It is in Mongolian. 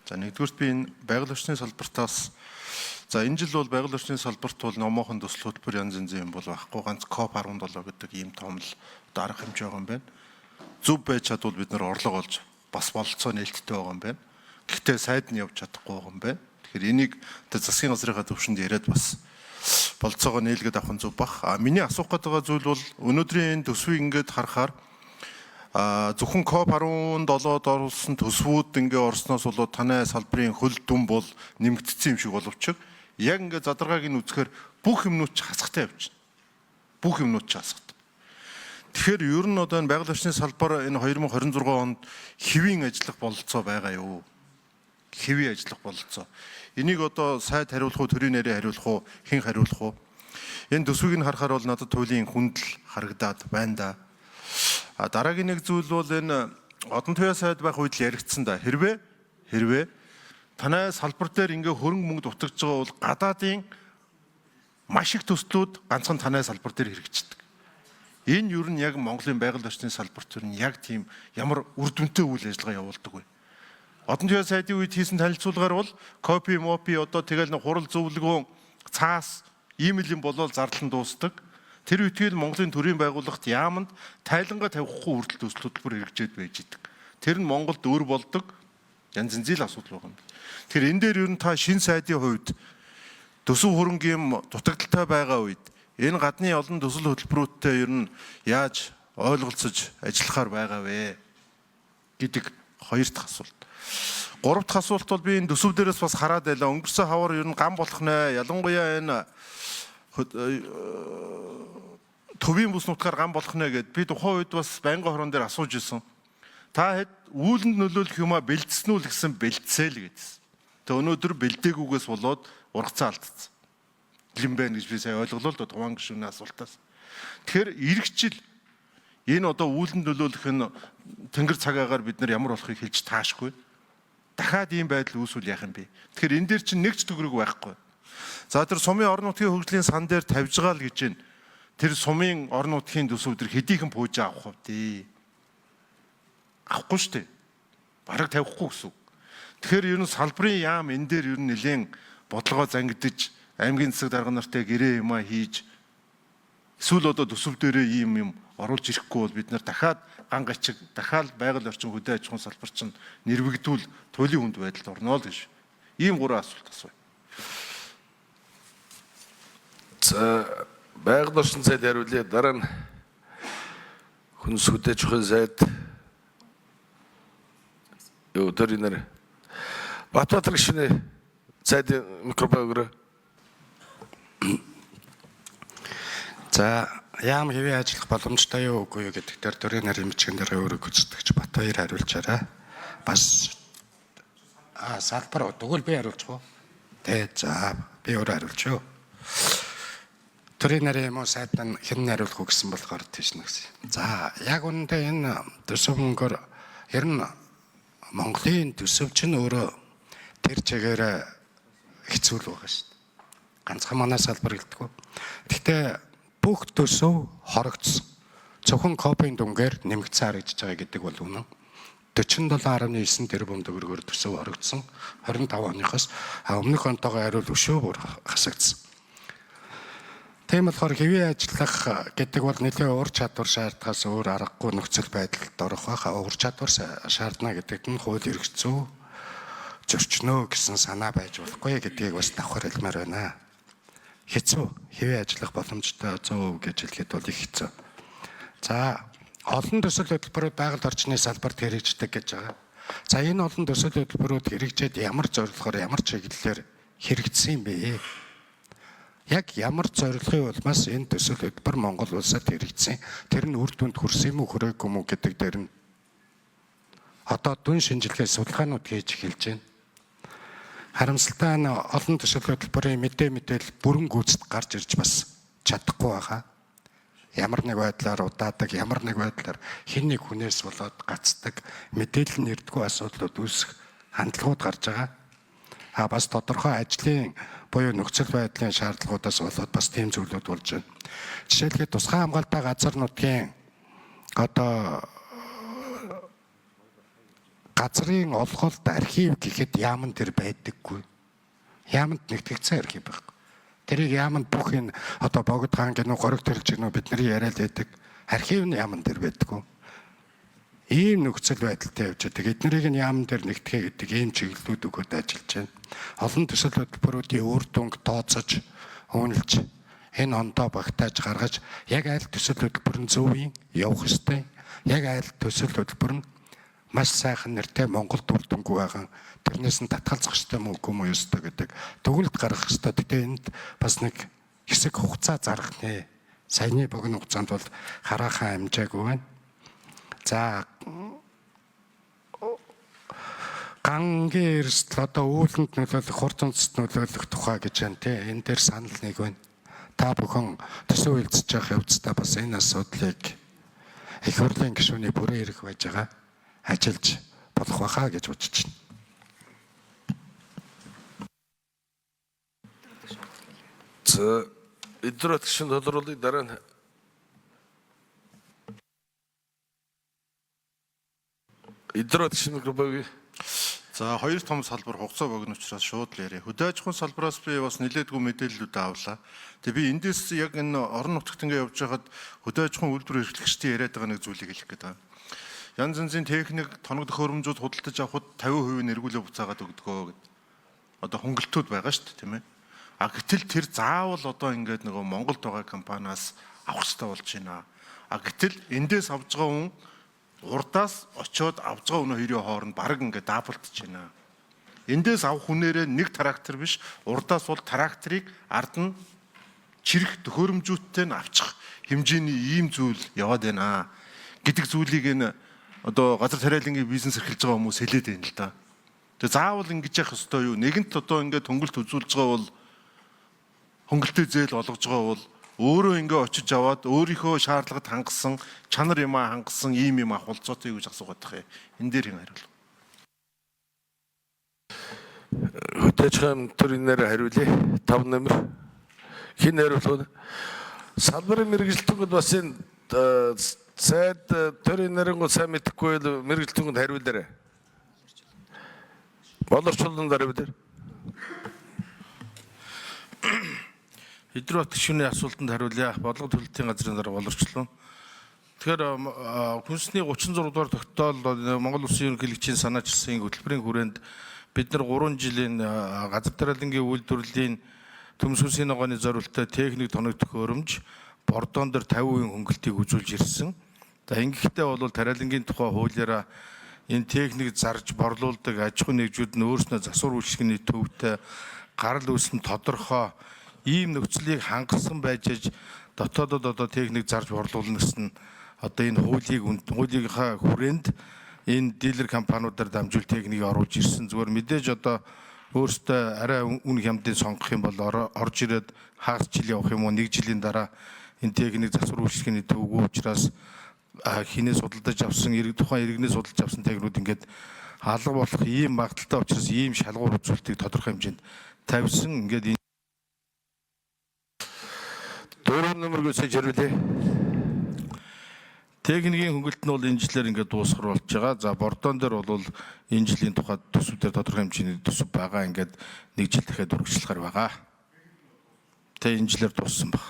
За нэгдүгürt би энэ байгаль орчны салбартаас за энэ жил бол байгаль орчны салбарт бол номоохон төсөл хөтөлбөр янз янзын юм бол байхгүй ганц COP17 гэдэг ийм том л дарга хэмжээ байгаа юм байна. Зөв байж чадвал бид нар орлого олж бас бололцоо нээлттэй байгаа юм байна. Гэхдээ сайд нь явж чадахгүй байгаа юм байна. Тэгэхээр энийг засгийн газрынхаа төвшөнд яриад бас бололцоогоо нээлгээд авах нь зөв бах. Миний асуух гээд байгаа зүйл бол өнөөдрийн энэ төсвийг ингээд харахаар зөвхөн COP17-д оруулсан төсвүүд ингээ орсноос болоод танай салбарын хөл дүн бол нэмэгдсэн юм шиг боловч яг ингээ задаргааг нь үзэхээр бүх юмнууд ч хасахтай явж байна. Бүх юмнууд ч хасахтай. Тэгэхээр ер нь одоо энэ байгаль орчны салбар энэ 2026 онд хэвийн ажиллах бололцоо байгаа юу? Хэвийн ажиллах бололцоо. Энийг одоо сайд хариулах уу, төрийн нэрээр хариулах уу, хэн хариулах уу? Энэ төсвийг нь харахаар бол надад туйлын хүндэл харагдаад байна да. Дараагийн нэг зүйл бол энэ одон туяа сайд байх үед л яригдсан да. Хэрвээ танай салбар дээр ингээ хөрөнгө мөнгө дутагдж байгаа бол гадаадын маш их төслүүд ганцхан танай салбар дээр хэрэгждэг. Энэ юу нь яг Монголын байгаль орчны салбарт юу нь яг тийм ямар үр дүнтэй үйл ажиллагаа явуулдаг вэ? Одон туяа сайдын үед хийсэн танилцуулгаар бол копи мопи одоо тэгэл нэг хурал зөвлөгөө цаас ийм л юм болол зарлан дуустдаг. Тэр үтгэл Монголын төрийн байгууллагт яаманд тайлангаа тавихгүй хүртэл төсөл хөтөлбөр хэрэгжээд байж идэг. Тэр нь Монголд өөр болдог янз янзын асуудал байгаа юм. Тэгэхээр энэ дээр ер нь та шинэ сайдын хувьд төсөв хөрөнгийн дутагдaltaй байгаа үед энэ гадны олон төсөл хөтөлбөрүүдтэй ер нь яаж ойлголцож ажиллахаар байгаа вэ гэдэг хоёр дахь асуулт. Гурав дахь асуулт бол би энэ төсөв дээрээс бас хараад байлаа. Өнгөрсөн хавар ер нь гам болох нэ. Ялангуяа энэ төвийн бүс нутгаар гам болох нэ гэд би тухайн үед бас байнгын хорон дээр асууж исэн. Та хэд үүлэнд нөлөөлөх юмаа бэлдсэн үү гэсэн бэлдсээ л гэдсэн. Тэ өнөөдөр бэлдээгүйгээс болоод ургацаа алдсан. Юм байна гэж би сая ойлголоо л туван гишүүний асуултаас. Тэгэхээр ирэх жил энэ одоо үүлэнд нөлөөлөх нь тэнгэр цагаагаар бид нар ямар болохыг хэлж таашгүй. Дахиад ийм байдал үүсвэл яах юм бэ? Тэгэхээр энэ дээр чинь нэг ч төгрөг байхгүй. За тэр сумын орон нутгийн хөгжлийн сан дээр тавьж байгаа л гэж байна. Тэр сумын орон нутгийн төсөв төр хэдийхэн пүүж авах вэ? Авахгүй шүү дээ. Бараг тавихгүй гэсэн. Тэгэхээр ер нь салбарын яам энэ дээр ер нь нэлээд бодлогоо зангидж аймгийн засаг дарга нартай гэрээ юмаа хийж эсвэл одоо төсөв дээрээ ийм юм оруулж ирэхгүй бол бид нар дахиад ган гачиг дахиад байгаль орчин хөдөө аж ахуйн салбар чинь нэрвэгдүүл туйлын хүнд байдалд орно л гэж. Ийм гурван асуулт асууя. За байгаль орчин сайд хариулъя. Дараа нь хүнс хөдөө аж ахуйн сайд төрийн нэр Батбатар гишүүний сайдын микрофон өгөрөө. За яам хэвээ ажиллах боломжтой юу үгүй юу гэдэг дээр төрийн нэрийн бичгэн дээр өөрөө гүйцэтгэгч Батбаяр хариулчаарай. Бас салбар тэгвэл би хариулчих уу? Тэ за би өөрөө хариулчих юу. Төрийн нэрийн юм уу сайд нь хэн хариулах уу гэсэн болохоор тийш нэгсэн. За яг үүндээ энэ төсөвнгөр ер нь Монголын төсөв чинь өөрөө тэр чигээр хэцүү л байгаа шүү дээ. Ганцхан манай салбар гэлтгүү. Гэхдээ бүх төсөв хорогдсон. Зөвхөн копийн дүнгээр нэмэгдсэн харагдаж байгаа гэдэг бол үнэн. 47.9 тэрбум төгрөгөөр төсөв хорогдсон. 25 оныхоос өмнөх онтойгоо хариул өшөө бүр хасагдсан. Тийм болохоор хэвээ ажиллах гэдэг бол нэлээд ур чадвар шаардлагаас өөр аргагүй нөхцөл байдалд орох байх. Ур чадвар шаардна гэдэгт нь хууль эрх зүй зөрчнөө гэсэн санаа байж болохгүй гэдгийг бас давхар хэлмээр байна. Хэцүү хэвээ ажиллах боломжтой 100% гэж хэлэхэд бол их хэцүү. За олон төсөл хөтөлбөрүүд байгаль орчны салбарт хэрэгждэг гэж байгаа. За энэ олон төсөл хөтөлбөрүүд хэрэгжээд ямар зорилгоор ямар чиглэлээр хэрэгжсэн юм бэ? Яг ямар зорилгын улмаас энэ төсөл хөтөлбөр Монгол улсад хэрэгжсэн? Тэр нь үр дүнд хүрсэн юм уу хүрээгүй юм уу гэдэг дээр нь одоо дүн шинжилгээ судалгаанууд хийж эхэлж байна. Харамсалтай нь олон төсөл хөтөлбөрийн мэдээлэл бүрэн гүйцэд гарч ирж бас чадахгүй байгаа. Ямар нэг байдлаар удаадаг, ямар нэг байдлаар хэн нэг хүнээс болоод гацдаг мэдээлэл нь ирдэггүй асуудлууд үүсэх хандлагууд гарч байгаа. Бас тодорхой ажлын буюу нөхцөл байдлын шаардлагуудаас болоод бас тийм зүйлүүд болж байна. Жишээлбэл тусгай хамгаалалттай газар нутгийн одоо газрын олголт архив гэхэд яаман дээр байдаггүй. Яаманд нэгтгэгдсэн архив байхгүй. Тэрийг яаманд бүх энэ одоо богд хаан гэнэ гориг төрж гэнэ бидний яриад байдаг архив нь яаман дээр байдаггүй. Ийм нөхцөл байдалтай явж байгаа. Эднэрийг нь яаман дээр нэгтгэхэ гэдэг ийм чиглэлүүд өгөөд ажиллаж байна. Олон төсөл хөтөлбөрүүдийн үр дүнг тооцож, үнэлж, энэ ондоо багтааж гаргаж яг аль төсөл хөтөлбөр нь зөв юм явах ёстой. Яг аль төсөл хөтөлбөр нь маш сайхан нэртэй Монголд үр дүнгүй байгаа. Тэрнээс нь татгалзах ёстой мөн үгүй мөн ёстой гэдэг төгөлд гаргах ёстой. Тэгтээ энд бас нэг хэсэг хугацаа зарах нэ. Саяны богино хугацаанд бол хараахан амжаагүй байна. За гангийн эрсдэл одоо үүлэнд нөлөөлөх, хурц үндэст нөлөөлөх тухай гэж байна тий. Энэ дээр санал нэг байна. Та бүхэн төсөө үйлцэж явах явцдаа бас энэ асуудлыг их хурлын гишүүний бүрэн эрх байж байгаа ажиллаж болох байхаа гэж бодож байна. За эдгээр гишүүн тодруулыг дараа нь эдгээр гишүүн группыг За хоёр том салбар хугацаа богино учраас шууд л яриа. Хөдөө аж ахуйн салбараас би бас нэлээдгүй мэдээллүүд авлаа. Тэгээ би эндээс яг энэ орон нутагт ингээ явж байхад хөдөө аж ахуйн үйлдвэр эрхлэгчдийн яриад байгаа нэг зүйлийг хэлэх гээд байна. Янз янзын техник, тоног төхөөрөмжүүд худалдаж авахд 50% эргүүлээ буцаагаад өгдөгөө гэд. Одоо хөнгөлтүүд байгаа шүү дээ, тийм ээ. А гэтэл тэр заавал одоо ингээд нөгөө Монголд байгаа компаниас авах хэрэгтэй болж байна. А гэтэл эндээс авж байгаа хүн урдаас очиод авж байгаа өнөө хоёрын хооронд баг ингээд даапалтж байна. Эндээс авах хүнээрээ нэг трактор биш, урдаас бол тракторыг ард нь чирэх төхөөрөмжүүдтэй нь авчих хэмжээний ийм зүйл яваад байна гэдэг зүйлийг энэ одоо газар тариалангийн бизнес эрхэлж байгаа хүмүүс хэлээд байна л да. Тэгээ заавал ингэж явах ёстой юу? Нэгэнт одоо ингээд хөнгөлт үзүүлж байгаа бол хөнгөлтөө зээл олгож байгаа бол өөрөө ингээ очиж аваад өөрийнхөө шаардлагад хангасан чанар юм хангасан ийм юм хулцоотой юу гэж асуугаад байгаа юм. Энэ дээр хэн хариулна? хөдөө аж ахуйн төрийнээр хариулъя. 5 номер. Хин хариулах вэ? Салбарын мэргэжилтэнгүүд бас энэ сайд төрийнээр сайн мэдэхгүй л мэргэжилтэнгүүд хариулаарай. Боловсруулалтанд хариулаарай. Эдгээр гишүүний асуултанд хариулъя. Бодлого төлөлтийн газрын дараа боловсруулсан. Тэгэхээр хүнсний 36 дугаар тогтоол Монгол Улсын ерөнхийлөгчийн санаачилсан хөтөлбөрийн хүрээнд бид нар 3 жилийн газар тариалангийн үйлдвэрлэлийн төмс хүнсний ногооны зорилттой техник тоног төхөөрөмж бордоон дээр 50% хөнгөлтийг үзүүлж ирсэн. За ингэхдээ бол тариалангийн тухай хуулиараа энэ техник зарж борлуулдаг аж ахуйн нэгжүүд нь өөрснөө засвар үйлчлэгээний төвтэй гарал үүсэлэн тодорхой ийм нөхцөлийг хангасан байж аж дотоодод одоо техник зарж борлуулна гэсэн одоо энэ хуулийнхаа хүрээнд энэ дилер компаниудаар дамжуул техникийг оруулж ирсэн. Зүгээр мэдээж одоо өөртөө арай үн хямдыг сонгох юм бол орж ирээд хагас жил явах юм уу, 1 жилийн дараа энэ техник засвар үйлчлэгээний төвгүй учраас хинээс судалдаж авсан, тухайн иргэнээс судалж авсан техникүүд ингээд алга болох ийм магадaltaй учраас ийм шалгуур үзүүлэлтийг тодорхой хэмжээнд тавьсан. Ингээд 4 номергүй сая хариулъя. Техникийн хөнгөлт нь бол энэ жилээр ингээд дуусгар болж байгаа. За бордоон дээр бол энэ жилийн тухайд төсвүүдээр тодорхой хэмжээний төсөв байгаа. Ингээд 1 жил дахиад үргэлжлэхээр байгаа. Тэгээ энэ жилээр дууссан баг.